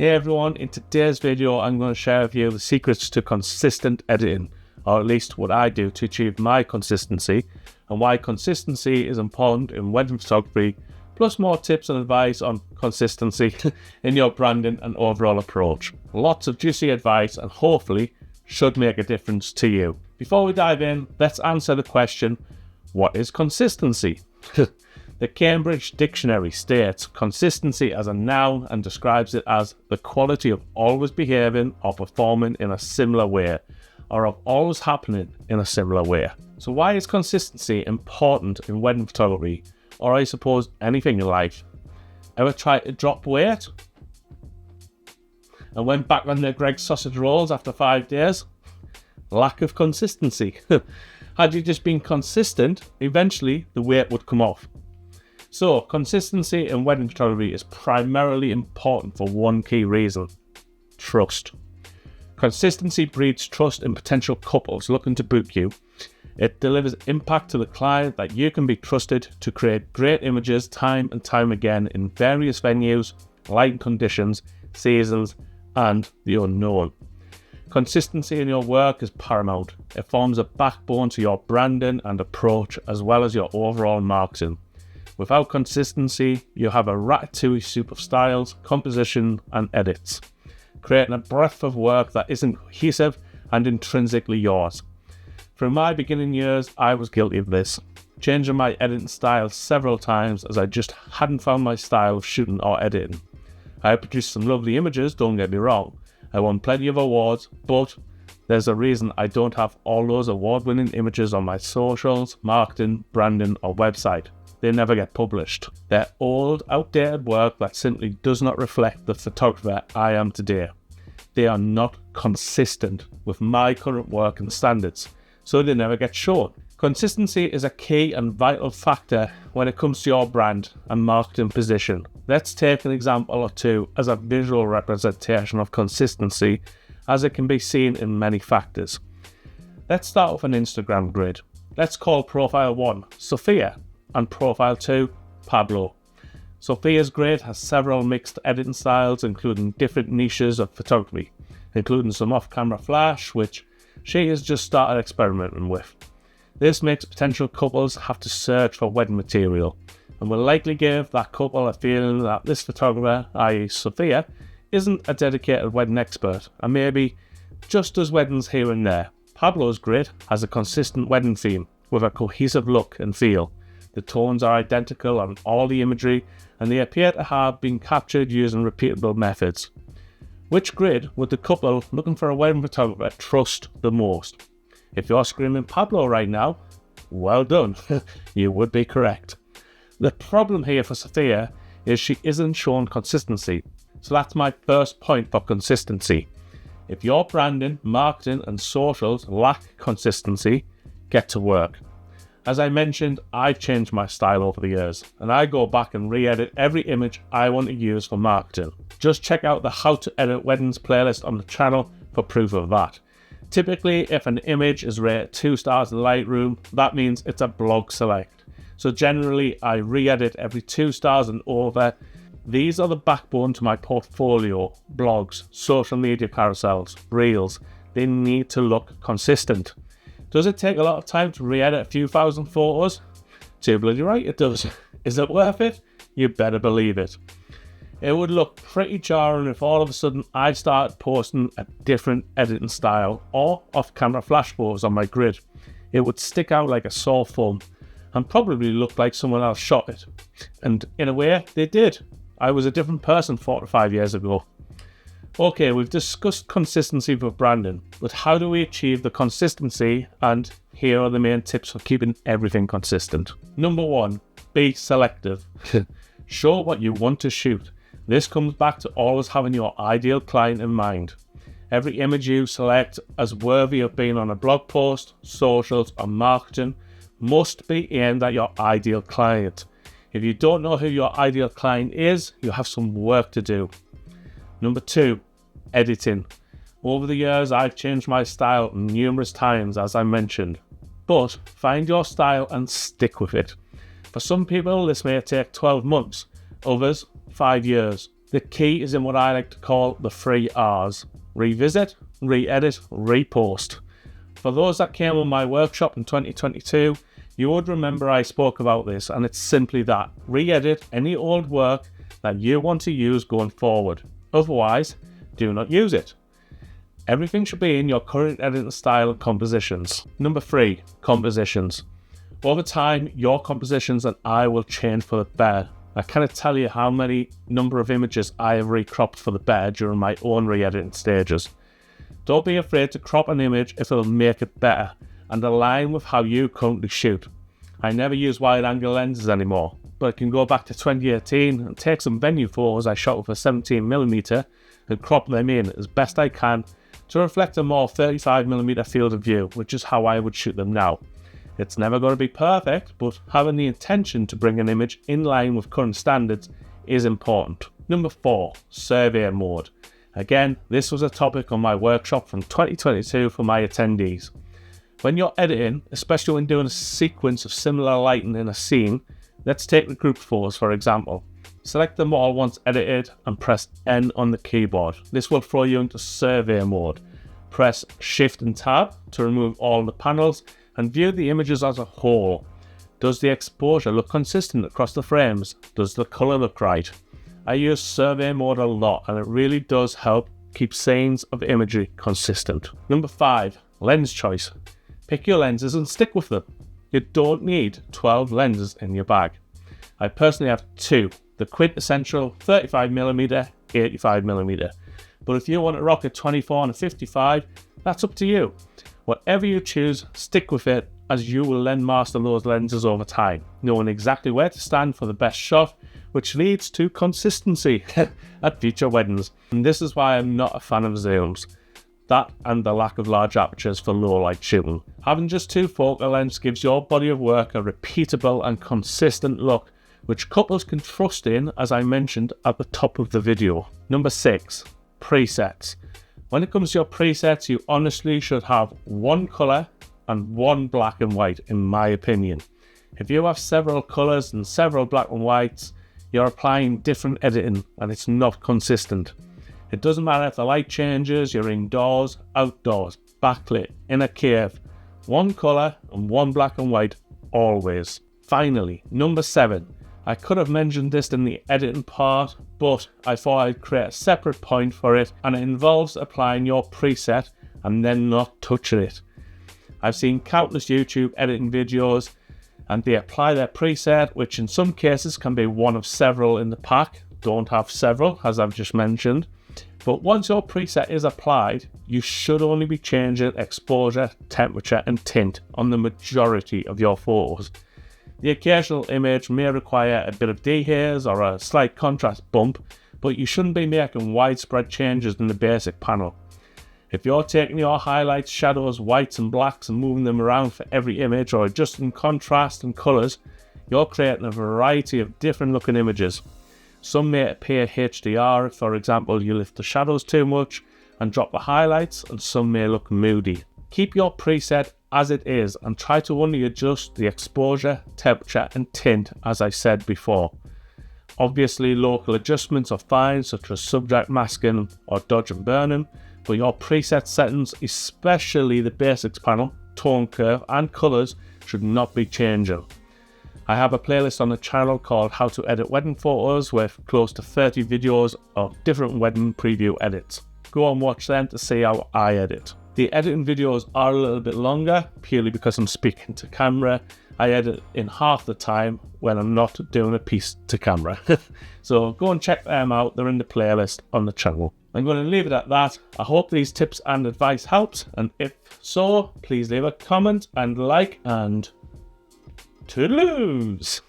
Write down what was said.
Hey everyone, in today's video I'm going to share with you the secrets to consistent editing, or at least what I do to achieve my consistency, and why consistency is important in wedding photography, plus more tips and advice on consistency in your branding and overall approach. Lots of juicy advice and hopefully should make a difference to you. Before we dive in, let's answer the question, what is consistency? The Cambridge Dictionary states consistency as a noun and describes it as the quality of always behaving or performing in a similar way, or of always happening in a similar way. So why is consistency important in wedding photography, or I suppose anything in life? Ever tried to drop weight and went back on the Greggs sausage rolls after 5 days? Lack of consistency. Had you just been consistent, eventually the weight would come off. So, consistency in wedding photography is primarily important for one key reason: trust. Consistency breeds trust in potential couples looking to book you. It delivers impact to the client that you can be trusted to create great images time and time again in various venues, lighting conditions, seasons, and the unknown. Consistency in your work is paramount. It forms a backbone to your branding and approach, as well as your overall marketing. Without consistency, you have a ratatouille soup of styles, composition, and edits, creating a breadth of work that isn't cohesive and intrinsically yours. Through my beginning years, I was guilty of this, changing my editing style several times as I just hadn't found my style of shooting or editing. I produced some lovely images, don't get me wrong. I won plenty of awards, but there's a reason I don't have all those award-winning images on my socials, marketing, branding, or website. They never get published. They're old, outdated work that simply does not reflect the photographer I am today. They are not consistent with my current work and standards, so they never get shown. Consistency is a key and vital factor when it comes to your brand and marketing position. Let's take an example or two as a visual representation of consistency, as it can be seen in many factors. Let's start with an Instagram grid. Let's call profile 1 Sophia and profile 2 Pablo. Sophia's grid has several mixed editing styles, including different niches of photography, including some off-camera flash, which she has just started experimenting with. This makes potential couples have to search for wedding material, and will likely give that couple a feeling that this photographer, i.e. Sophia, isn't a dedicated wedding expert, and maybe just does weddings here and there. Pablo's grid has a consistent wedding theme, with a cohesive look and feel. The tones are identical on all the imagery, and they appear to have been captured using repeatable methods. Which grid would the couple looking for a wedding photographer trust the most? If you're screaming Pablo right now, well done, you would be correct. The problem here for Sophia is she isn't showing consistency, so that's my first point for consistency. If your branding, marketing and socials lack consistency, get to work. As I mentioned, I've changed my style over the years, and I go back and re-edit every image I want to use for marketing. Just check out the How to Edit Weddings playlist on the channel for proof of that. Typically, if an image is rated 2 stars in Lightroom, that means it's a blog select. So generally, I re-edit every 2 stars and over. These are the backbone to my portfolio, blogs, social media carousels, reels. They need to look consistent. Does it take a lot of time to re-edit a few thousand photos? Too bloody right it does. Is it worth it? You better believe it. It would look pretty jarring if all of a sudden I started posting a different editing style or off-camera flash photos on my grid. It would stick out like a sore thumb and probably look like someone else shot it. And in a way, they did. I was a different person 4 to 5 years ago. Okay, we've discussed consistency for branding, but how do we achieve the consistency? And here are the main tips for keeping everything consistent. Number 1, be selective. Show what you want to shoot. This comes back to always having your ideal client in mind. Every image you select as worthy of being on a blog post, socials, or marketing must be aimed at your ideal client. If you don't know who your ideal client is, you have some work to do. Number 2, editing. Over the years, I've changed my style numerous times, as I mentioned. But find your style and stick with it. For some people, this may take 12 months. Others, 5 years. The key is in what I like to call the 3 R's. Revisit, re-edit, repost. For those that came on my workshop in 2022, you would remember I spoke about this, and it's simply that. Re-edit any old work that you want to use going forward. Otherwise, do not use it. Everything should be in your current editing style and compositions. Number 3, compositions. Over time, your compositions and I will change for the better. I cannot tell you how many number of images I have recropped for the better during my own re-editing stages. Don't be afraid to crop an image if it will make it better and align with how you currently shoot. I never use wide angle lenses anymore, but I can go back to 2018 and take some venue photos I shot with a 17mm and crop them in as best I can to reflect a more 35mm field of view, which is how I would shoot them now. It's never going to be perfect, but having the intention to bring an image in line with current standards is important. Number 4, survey mode. Again, this was a topic on my workshop from 2022 for my attendees. When you're editing, especially when doing a sequence of similar lighting in a scene, let's take the group photos for example. Select them all once edited and press N on the keyboard. This will throw you into survey mode. Press Shift and Tab to remove all the panels and view the images as a whole. Does the exposure look consistent across the frames? Does the colour look right? I use survey mode a lot and it really does help keep scenes of imagery consistent. Number 5, lens choice. Pick your lenses and stick with them. You don't need 12 lenses in your bag. I personally have 2, the quintessential 35mm, 85mm. But if you want to rock a 24 and a 55, that's up to you. Whatever you choose, stick with it, as you will then master those lenses over time, knowing exactly where to stand for the best shot, which leads to consistency at future weddings. And this is why I'm not a fan of zooms. That and the lack of large apertures for low light shooting. Having just 2 focal lengths gives your body of work a repeatable and consistent look, which couples can trust in, as I mentioned at the top of the video. Number 6, presets. When it comes to your presets, you honestly should have 1 colour and 1 black and white, in my opinion. If you have several colours and several black and whites, you're applying different editing and it's not consistent. It doesn't matter if the light changes, you're indoors, outdoors, backlit, in a cave. 1 colour and 1 black and white, always. Finally, number 7. I could have mentioned this in the editing part, but I thought I'd create a separate point for it, and it involves applying your preset and then not touching it. I've seen countless YouTube editing videos and they apply their preset, which in some cases can be one of several in the pack. Don't have several, as I've just mentioned. But once your preset is applied, you should only be changing exposure, temperature and tint on the majority of your photos. The occasional image may require a bit of dehaze or a slight contrast bump, but you shouldn't be making widespread changes in the basic panel. If you're taking your highlights, shadows, whites and blacks and moving them around for every image, or adjusting contrast and colours, you're creating a variety of different looking images. Some may appear HDR if, for example, you lift the shadows too much and drop the highlights, and some may look moody. Keep your preset as it is and try to only adjust the exposure, temperature and tint as I said before. Obviously local adjustments are fine, such as subject masking or dodge and burning, but your preset settings, especially the basics panel, tone curve and colours, should not be changing. I have a playlist on the channel called How to Edit Wedding Photos with close to 30 videos of different wedding preview edits. Go and watch them to see how I edit. The editing videos are a little bit longer, purely because I'm speaking to camera. I edit in half the time when I'm not doing a piece to camera. So go and check them out, they're in the playlist on the channel. I'm going to leave it at that. I hope these tips and advice helped, and if so, please leave a comment and like, and toodaloos!